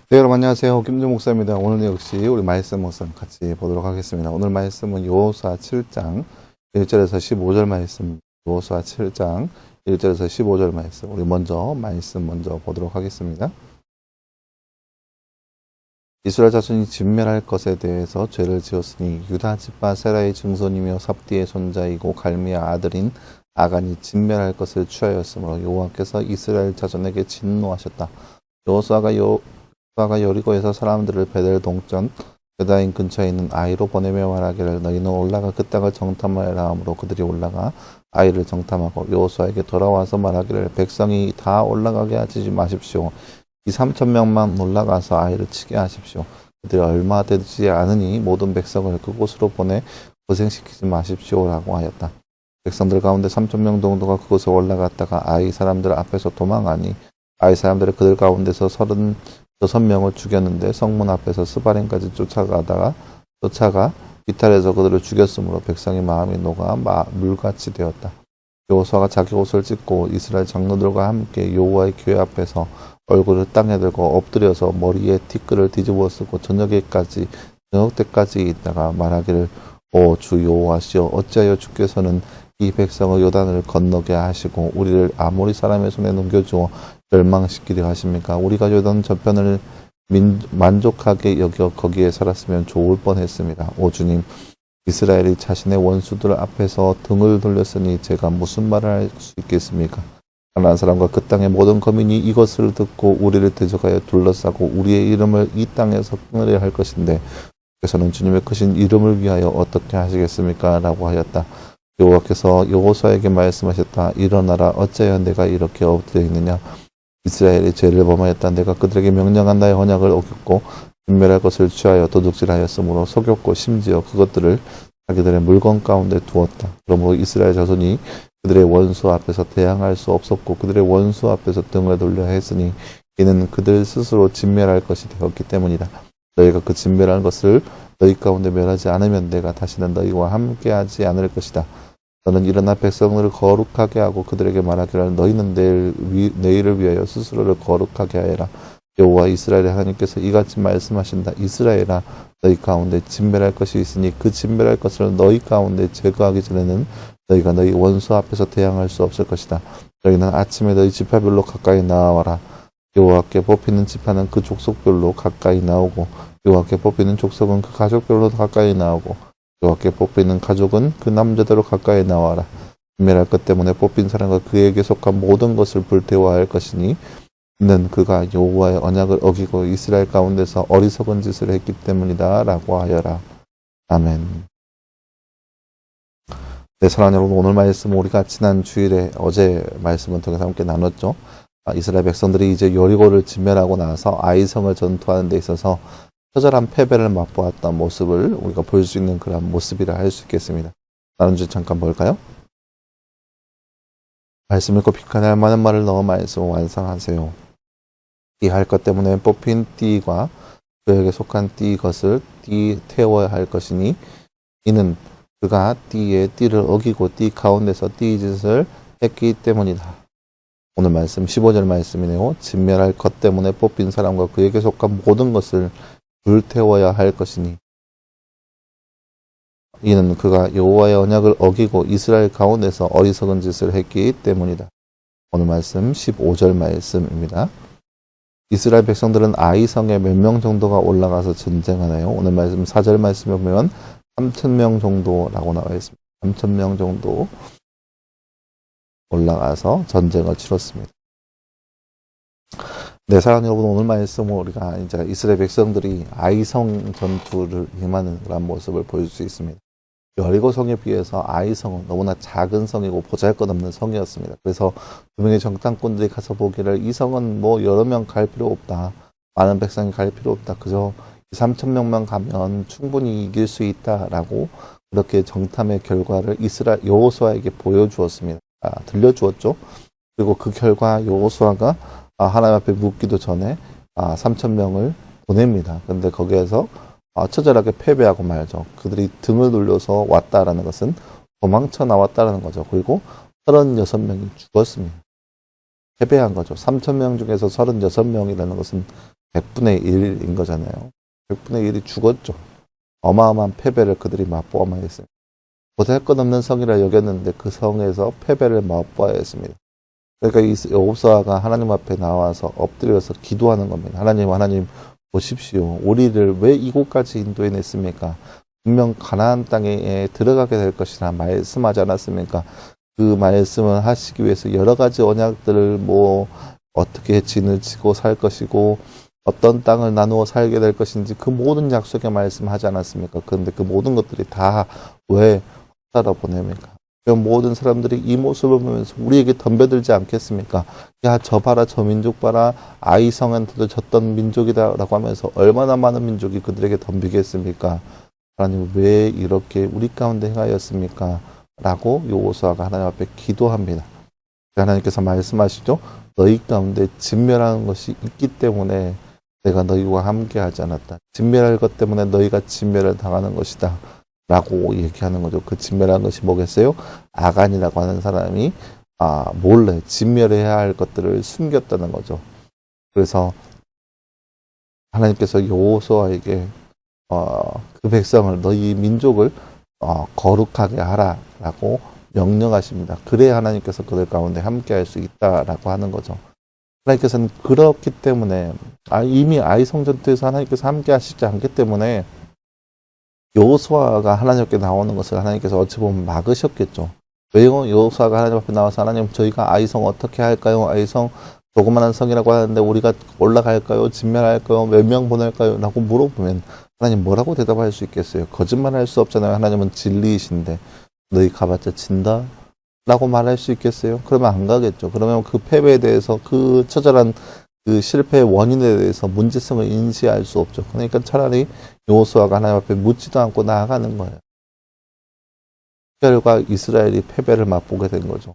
네, 여러분 안녕하세요. 김준 목사입니다. 오늘 역시 우리 말씀 같이 보도록 하겠습니다. 오늘 말씀은 여호수아 7장 1절에서 15절 말씀, 여호수아 7장 1절에서 15절 말씀. 우리 말씀 먼저 보도록 하겠습니다. 이스라엘 자손이 진멸할 것에 대해서 죄를 지었으니 유다 지파 세라의 증손이며 삽디의 손자이고 갈미의 아들인 아간이 진멸할 것을 취하였으므로 여호와께서 이스라엘 자손에게 진노하셨다. 여호수아가 여리고에서 사람들을 베델 동전 베다인 근처에 있는 아이로 보내며 말하기를 너희는 올라가 그 땅을 정탐하여라 하므로 그들이 올라가 아이를 정탐하고 여호수아에게 돌아와서 말하기를 백성이 다 올라가게 하지 마십시오. 이 3,000명만 올라가서 아이를 치게 하십시오. 그들이 얼마 되지 않으니 모든 백성을 그곳으로 보내 고생시키지 마십시오라고 하였다. 백성들 가운데 3,000명 정도가 그곳에 올라갔다가 아이 사람들 앞에서 도망하니 아이 사람들이 그들 가운데서 36명을 죽였는데 성문 앞에서 스바림까지 쫓아가 비탈에서 그들을 죽였으므로 백성의 마음이 녹아 물같이 되었다. 여호수아가 자기 옷을 찢고 이스라엘 장로들과 함께 여호와의 교회 앞에서 얼굴을 땅에 들고 엎드려서 머리에 티끌을 뒤집어 쓰고 저녁 때까지 있다가 말하기를 오 주 여호와시여 어찌하여 주께서는 이 백성을 요단을 건너게 하시고 우리를 아모리 사람의 손에 넘겨주어 멸망시키려 하십니까? 우리가 요단 저편을 만족하게 여겨 거기에 살았으면 좋을 뻔했습니다. 오 주님, 이스라엘이 자신의 원수들 앞에서 등을 돌렸으니 제가 무슨 말을 할 수 있겠습니까? 가나안 사람과 그 땅의 모든 거민이 이것을 듣고 우리를 대적하여 둘러싸고 우리의 이름을 이 땅에서 끊으려 할 것인데 그래서는 주님의 크신 이름을 위하여 어떻게 하시겠습니까? 라고 하였다. 여호와께서 여호수아에게 말씀하셨다. 일어나라. 어찌하여 내가 이렇게 엎드려 있느냐? 이스라엘이 죄를 범하였다. 내가 그들에게 명령한 나의 언약을 어겼고 진멸할 것을 취하여 도둑질하였으므로 속였고 심지어 그것들을 자기들의 물건 가운데 두었다. 그러므로 이스라엘 자손이 그들의 원수 앞에서 대항할 수 없었고 그들의 원수 앞에서 등을 돌려 했으니 이는 그들 스스로 진멸할 것이 되었기 때문이다. 너희가 그 진멸한 것을 너희 가운데 멸하지 않으면 내가 다시는 너희와 함께하지 않을 것이다. 너는 일어나 백성들을 거룩하게 하고 그들에게 말하기를 너희는 내일을 위하여 스스로를 거룩하게 하여라. 여호와 이스라엘의 하나님께서 이같이 말씀하신다. 이스라엘아 너희 가운데 진멸할 것이 있으니 그 진멸할 것을 너희 가운데 제거하기 전에는 너희가 너희 원수 앞에서 대항할 수 없을 것이다. 너희는 아침에 너희 지파별로 가까이 나와라. 여호와께 뽑히는 지파는 그 족속별로 가까이 나오고 여호와께 뽑히는 족속은 그 가족별로 가까이 나오고 여호와께 뽑히는 가족은 그 남자대로 가까이 나와라. 진멸할 것 때문에 뽑힌 사람과 그에게 속한 모든 것을 불태워야 할 것이니 이는 그가 여호와의 언약을 어기고 이스라엘 가운데서 어리석은 짓을 했기 때문이다 라고 하여라. 아멘. 네, 사랑하는 여러분, 오늘 말씀 우리가 지난 주일에 어제 말씀을 통해서 함께 나눴죠. 이스라엘 백성들이 이제 여리고를 진멸하고 나서 아이성을 전투하는 데 있어서 처절한 패배를 맛보았던 모습을 우리가 볼 수 있는 그런 모습이라 할 수 있겠습니다. 다른 주 잠깐 볼까요? 말씀 읽고 픽하할 만한 말을 넣어 말씀을 완성하세요. 띠 할 것 때문에 뽑힌 띠가 그에게 속한 띠 것을 띠 태워야 할 것이니 이는 그가 띠의 띠를 어기고 띠 가운데서 띠 짓을 했기 때문이다. 오늘 말씀 15절 말씀이네요. 진멸할 것 때문에 뽑힌 사람과 그에게 속한 모든 것을 불태워야 할 것이니 이는 그가 여호와의 언약을 어기고 이스라엘 가운데서 어리석은 짓을 했기 때문이다. 오늘 말씀 15절 말씀입니다. 이스라엘 백성들은 아이성에 몇 명 정도가 올라가서 전쟁하나요? 오늘 말씀 4절 말씀에 보면 3,000명 정도라고 나와 있습니다. 3,000명 정도 올라가서 전쟁을 치렀습니다. 네, 사랑하는 여러분, 오늘 말씀은 우리가 이제 이스라엘 백성들이 아이성 전투를 임하는 그런 모습을 볼 수 있습니다. 여리고 성에 비해서 아이성은 너무나 작은 성이고 보잘것없는 성이었습니다. 그래서 두 명의 정탐꾼들이 가서 보기를 이 성은 뭐 여러 명 갈 필요 없다. 많은 백성이 갈 필요 없다. 그저 3,000명만 가면 충분히 이길 수 있다라고 그렇게 정탐의 결과를 여호수아에게 보여주었습니다. 들려주었죠. 그리고 그 결과 여호수아가 하나님 앞에 묻기도 전에 3,000명을 보냅니다. 근데 거기에서 처절하게 패배하고 말죠. 그들이 등을 돌려서 왔다라는 것은 도망쳐 나왔다라는 거죠. 그리고 36명이 죽었습니다. 패배한 거죠. 3,000명 중에서 36명이라는 것은 100분의 1인 거잖아요. 100분의 1이 죽었죠. 어마어마한 패배를 그들이 맛보아야 했습니다. 보잘것없는 성이라 여겼는데 그 성에서 패배를 맛보아야 했습니다. 그러니까 이 여호수아가 하나님 앞에 나와서 엎드려서 기도하는 겁니다. 하나님 보십시오. 우리를 왜 이곳까지 인도해냈습니까? 분명 가나안 땅에 들어가게 될 것이라 말씀하지 않았습니까? 그 말씀을 하시기 위해서 여러 가지 언약들을 어떻게 진을 치고 살 것이고 어떤 땅을 나누어 살게 될 것인지 그 모든 약속의 말씀하지 않았습니까? 그런데 그 모든 것들이 다 왜 헛되다 보냅니까? 그 모든 사람들이 이 모습을 보면서 우리에게 덤벼들지 않겠습니까? 야, 저 봐라, 저 민족 봐라, 아이성한테도 졌던 민족이다 라고 하면서 얼마나 많은 민족이 그들에게 덤비겠습니까? 하나님 왜 이렇게 우리 가운데 행하였습니까? 라고 여호수아가 하나님 앞에 기도합니다. 하나님께서 말씀하시죠. 너희 가운데 진멸하는 것이 있기 때문에 내가 너희와 함께하지 않았다. 진멸할 것 때문에 너희가 진멸을 당하는 것이다. 라고 얘기하는 거죠. 그 진멸한 것이 뭐겠어요? 아간이라고 하는 사람이 몰래 진멸해야 할 것들을 숨겼다는 거죠. 그래서 하나님께서 여호수아에게 그 백성을 너희 민족을 거룩하게 하라라고 명령하십니다. 그래야 하나님께서 그들 가운데 함께할 수 있다라고 하는 거죠. 하나님께서는 그렇기 때문에 이미 아이성 전투에서 하나님께서 함께하시지 않기 때문에 여호수아가 하나님께 나오는 것을 하나님께서 어찌 보면 막으셨겠죠. 왜요? 여호수아가 하나님 앞에 나와서 하나님 저희가 아이성 어떻게 할까요? 아이성 조그마한 성이라고 하는데 우리가 올라갈까요? 진멸할까요? 몇 명 보낼까요? 라고 물어보면 하나님 뭐라고 대답할 수 있겠어요? 거짓말할 수 없잖아요. 하나님은 진리이신데 너희 가봤자 진다? 라고 말할 수 있겠어요? 그러면 안 가겠죠. 그러면 그 패배에 대해서 그 처절한 그 실패의 원인에 대해서 문제성을 인지할 수 없죠. 그러니까 차라리 여호수아가 하나님 앞에 묻지도 않고 나아가는 거예요. 결과 이스라엘이 패배를 맛보게 된 거죠.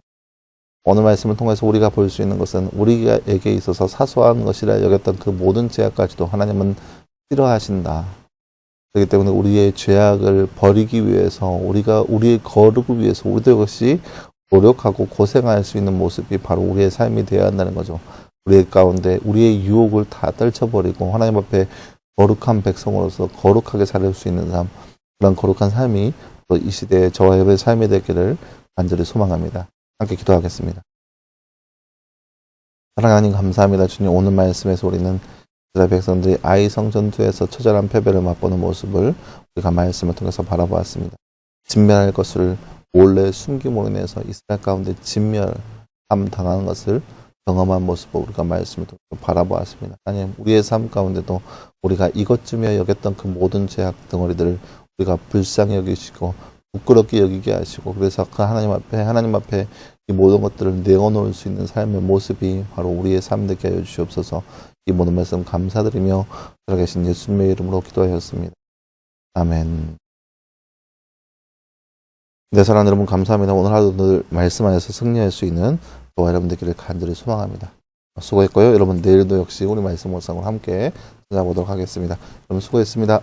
오늘 말씀을 통해서 우리가 볼 수 있는 것은 우리에게 있어서 사소한 것이라 여겼던 그 모든 죄악까지도 하나님은 싫어하신다. 그렇기 때문에 우리의 죄악을 버리기 위해서 우리의 거룩을 위해서 우리들 것이 노력하고 고생할 수 있는 모습이 바로 우리의 삶이 되어야 한다는 거죠. 우리 가운데 우리의 유혹을 다 떨쳐버리고 하나님 앞에 거룩한 백성으로서 거룩하게 살 수 있는 삶, 그런 거룩한 삶이 또 이 시대에 저와 여러분의 삶이 되기를 간절히 소망합니다. 함께 기도하겠습니다. 사랑하는 하나님 감사합니다. 주님 오늘 말씀에서 우리는 이스라엘 백성들이 아이성 전투에서 처절한 패배를 맛보는 모습을 우리가 말씀을 통해서 바라보았습니다. 진멸할 것을 몰래 숨김으로 인해서 이스라엘 가운데 진멸함 당하는 것을 경험한 모습을 우리가 말씀을 통해서 바라보았습니다. 하나님 우리의 삶 가운데도 우리가 이것쯤에 여겼던 그 모든 죄악 덩어리들을 우리가 불쌍히 여기시고 부끄럽게 여기게 하시고 그래서 그 하나님 앞에 이 모든 것들을 내어놓을 수 있는 삶의 모습이 바로 우리의 삶 되게 하여 주시옵소서. 이 모든 말씀 감사드리며 살아계신 예수님의 이름으로 기도하였습니다. 아멘. 네, 사랑하는 여러분 감사합니다. 오늘 하루도 말씀 안에서 승리할 수 있는 저와 여러분 되기를 간절히 소망합니다. 수고했고요. 여러분 내일도 역시 우리 말씀 묵상을 함께 찾아보도록 하겠습니다. 여러분 수고했습니다.